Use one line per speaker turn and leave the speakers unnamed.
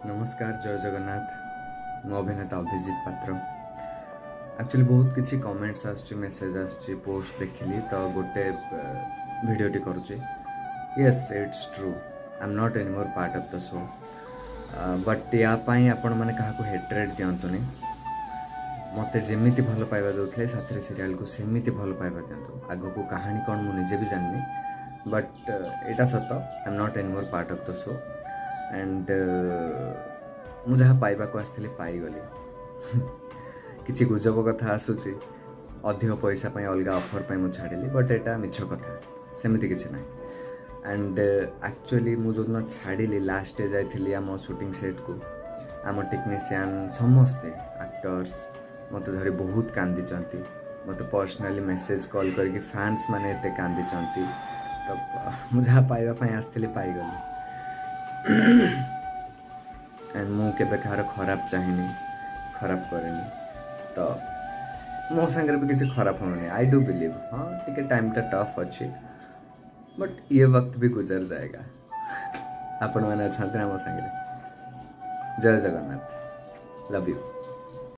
नमस्कार जय जगन्नाथ मु अभिनेता अभिजीत पात्र एक्चुअली बहुत किसी कमेंट्स आसुची मेसेज आसुची पोस्ट देखिली तो गोटे वीडियोटी करुची yes it's true I am not any more part of the show but या पाई आपण माने काहाको हेट्रेड दियंतुनी मते जेमिति भल पाइबा दउथले साथरे सीरियल को सेमिति भल पाइबा दियंतु आगो को कहानी कोन मु निजे भी जाननी बट एटा सत I am not any more part of the show and मु जहाँ पाइबा को आसली पाईगली किसी गुजब कथा आसूची अधिक पैसा अलग ऑफर पाई मु छाड़िली बट एटा मिछ कथा सेमती किसी ना एंड एक्चुअली मु जो छाड़िली लास्ट डे जाइली आम शूटिंग सेट को आम टेक्नीशियन समस्ते एक्टर्स मत धरी बहुत कांदी मत पर्सनली मेसेज कॉल करके फैंस माने एते कांदी तो मु जहाँ पाइबा आसली पाईगली एंड मु केबे कहार खराब चाहिए खराब करेनि तो मो संगे भी किसी खराब होनी आई डू बिलीव हाँ टिके टाइम टा टफ अच्छी बट ये वक्त भी गुजर जाएगा आपण मैंने अच्छा मो संगे जय जगन्नाथ लव यू।